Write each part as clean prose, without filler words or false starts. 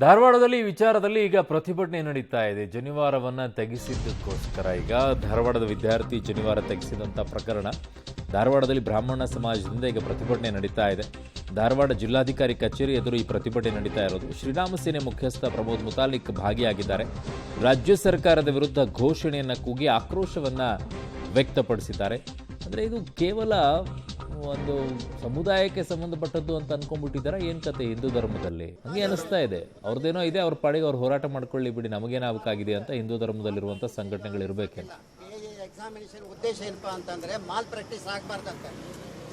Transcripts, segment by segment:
ಧಾರವಾಡದಲ್ಲಿ ಈ ವಿಚಾರದಲ್ಲಿ ಈಗ ಪ್ರತಿಭಟನೆ ನಡೀತಾ ಇದೆ. ಜನಿವಾರವನ್ನ ತೆಗೆಸಿದ್ದಕ್ಕೋಸ್ಕರ ಈಗ ಧಾರವಾಡದ ವಿದ್ಯಾರ್ಥಿ ಜನಿವಾರ ತೆಗೆಸಿದಂಥ ಪ್ರಕರಣ ಧಾರವಾಡದಲ್ಲಿ ಬ್ರಾಹ್ಮಣ ಸಮಾಜದಿಂದ ಈಗ ಪ್ರತಿಭಟನೆ ನಡೀತಾ ಇದೆ. ಧಾರವಾಡ ಜಿಲ್ಲಾಧಿಕಾರಿ ಕಚೇರಿ ಎದುರು ಈ ಪ್ರತಿಭಟನೆ ನಡೀತಾ ಇರೋದು. ಶ್ರೀರಾಮ ಸೇನೆ ಮುಖ್ಯಸ್ಥ ಪ್ರಮೋದ್ ಮುತಾಲಿಕ್ ಭಾಗಿಯಾಗಿದ್ದಾರೆ. ರಾಜ್ಯ ಸರ್ಕಾರದ ವಿರುದ್ಧ ಘೋಷಣೆಯನ್ನ ಕೂಗಿ ಆಕ್ರೋಶವನ್ನ ವ್ಯಕ್ತಪಡಿಸಿದ್ದಾರೆ. ಅಂದರೆ ಇದು ಕೇವಲ ಒಂದು ಸಮುದಾಯಕ್ಕೆ ಸಂಬಂಧಪಟ್ಟದ್ದು ಅಂತ ಅನ್ಕೊಂಡ್ಬಿಟ್ಟಿದ್ದಾರೆ. ಏನು ಕತೆ ಹಿಂದೂ ಧರ್ಮದಲ್ಲಿ ಹಂಗೆ ಅನಿಸ್ತಾ ಇದೆ. ಅವ್ರದ್ದೇನೋ ಇದೆ, ಅವ್ರ ಪಾಡಿಗೆ ಅವ್ರು ಹೋರಾಟ ಮಾಡ್ಕೊಳ್ಳಿ ಬಿಡಿ, ನಮಗೇನಾಗಬೇಕಾಗಿದೆ ಅಂತ ಹಿಂದೂ ಧರ್ಮದಲ್ಲಿರುವಂಥ ಸಂಘಟನೆಗಳು ಇರಬೇಕೇನು. ಎಕ್ಸಾಮಿನೇಷನ್ ಉದ್ದೇಶ ಏನಪ್ಪಾ ಅಂತಂದ್ರೆ ಮಾಲ್ ಪ್ರಾಕ್ಟೀಸ್ ಆಗಬಾರ್ದಂತ.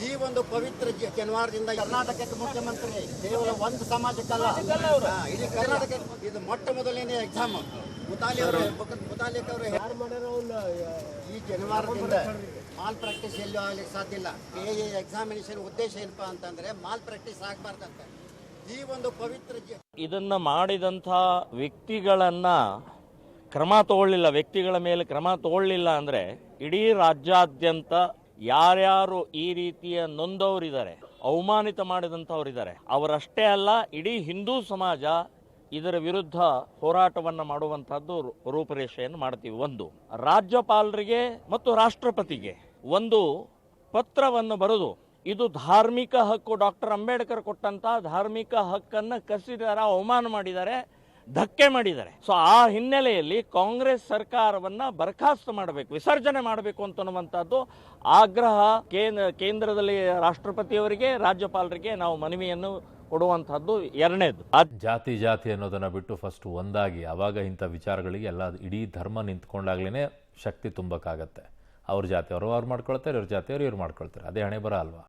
ಈ ಒಂದು ಪವಿತ್ರ ಜನಿವಾರದಿಂದ ಕರ್ನಾಟಕಕ್ಕೆ ಮುಖ್ಯಮಂತ್ರಿ ಕೇವಲ ಒಂದು ಸಮಾಜಕ್ಕಲ್ಲ, ಇಡೀ ಕರ್ನಾಟಕ ಇದು ಮೊಟ್ಟ ಮೊದಲನೇ ಎಕ್ಸಾಮ್. ಮುತಾಲಿಕ್ ಅವರು ಈ ಜನಿವಾರದಿಂದ ಮಾಲ್ ಪ್ರಾಕ್ಟೀಸ್ ಎಲ್ಲೂ ಆಗ್ಲಿಕ್ಕೆ ಸಾಧ್ಯ ಇಲ್ಲ. ಎಕ್ಸಾಮಿನೇಷನ್ ಉದ್ದೇಶ ಏನಪ್ಪಾ ಅಂತಂದ್ರೆ ಮಾಲ್ ಪ್ರಾಕ್ಟೀಸ್ ಆಗಬಾರ್ದಂತ. ಈ ಒಂದು ಪವಿತ್ರ ಇದನ್ನ ಮಾಡಿದಂಥ ವ್ಯಕ್ತಿಗಳನ್ನ ಕ್ರಮ ತಗೊಳ್ಳಿಲ್ಲ, ವ್ಯಕ್ತಿಗಳ ಮೇಲೆ ಕ್ರಮ ತಗೊಳ್ಳಿಲ್ಲ ಅಂದ್ರೆ ಇಡೀ ರಾಜ್ಯಾದ್ಯಂತ ಯಾರ್ಯಾರು ಈ ರೀತಿಯ ನೊಂದವರಿದ್ದಾರೆ, ಅವಮಾನಿತ ಮಾಡಿದಂಥವರಿದ್ದಾರೆ, ಅವರಷ್ಟೇ ಅಲ್ಲ ಇಡೀ ಹಿಂದೂ ಸಮಾಜ ಇದರ ವಿರುದ್ಧ ಹೋರಾಟವನ್ನು ಮಾಡುವಂತಹದ್ದು ರೂಪರೇಷೆಯನ್ನು ಮಾಡ್ತೀವಿ. ಒಂದು, ರಾಜ್ಯಪಾಲರಿಗೆ ಮತ್ತು ರಾಷ್ಟ್ರಪತಿಗೆ ಒಂದು ಪತ್ರವನ್ನು ಬರೆದು ಇದು ಧಾರ್ಮಿಕ ಹಕ್ಕು, ಡಾಕ್ಟರ್ ಅಂಬೇಡ್ಕರ್ ಕೊಟ್ಟಂತ ಧಾರ್ಮಿಕ ಹಕ್ಕನ್ನು ಕಸಿದಾರ, ಅವಮಾನ ಮಾಡಿದ್ದಾರೆ, ಧಕ್ಕೆ ಮಾಡಿದ್ದಾರೆ. ಸೊ ಆ ಹಿನ್ನೆಲೆಯಲ್ಲಿ ಕಾಂಗ್ರೆಸ್ ಸರ್ಕಾರವನ್ನ ಬರಖಾಸ್ತು ಮಾಡಬೇಕು, ವಿಸರ್ಜನೆ ಮಾಡಬೇಕು ಅಂತನ್ನುವಂಥದ್ದು ಆಗ್ರಹ ಕೇಂದ್ರದಲ್ಲಿ ರಾಷ್ಟ್ರಪತಿಯವರಿಗೆ, ರಾಜ್ಯಪಾಲರಿಗೆ ನಾವು ಮನವಿಯನ್ನು ಕೊಡುವಂಥದ್ದು. ಎರಡನೇದು, ಜಾತಿ ಅನ್ನೋದನ್ನ ಬಿಟ್ಟು ಫಸ್ಟ್ ಒಂದಾಗಿ ಆವಾಗ ಇಂಥ ವಿಚಾರಗಳಿಗೆ ಎಲ್ಲ ಇಡೀ ಧರ್ಮ ನಿಂತ್ಕೊಂಡಾಗ್ಲೇ ಶಕ್ತಿ ತುಂಬಕ್ಕಾಗತ್ತೆ. ಅವ್ರ ಜಾತಿ ಅವ್ರು ಮಾಡ್ಕೊಳ್ತಾರೆ, ಇವ್ರ ಜಾತಿ ಇವ್ರು ಮಾಡ್ಕೊಳ್ತಾರೆ. ಅದೇ ಹಣೆ ಬರ ಅಲ್ವಾ.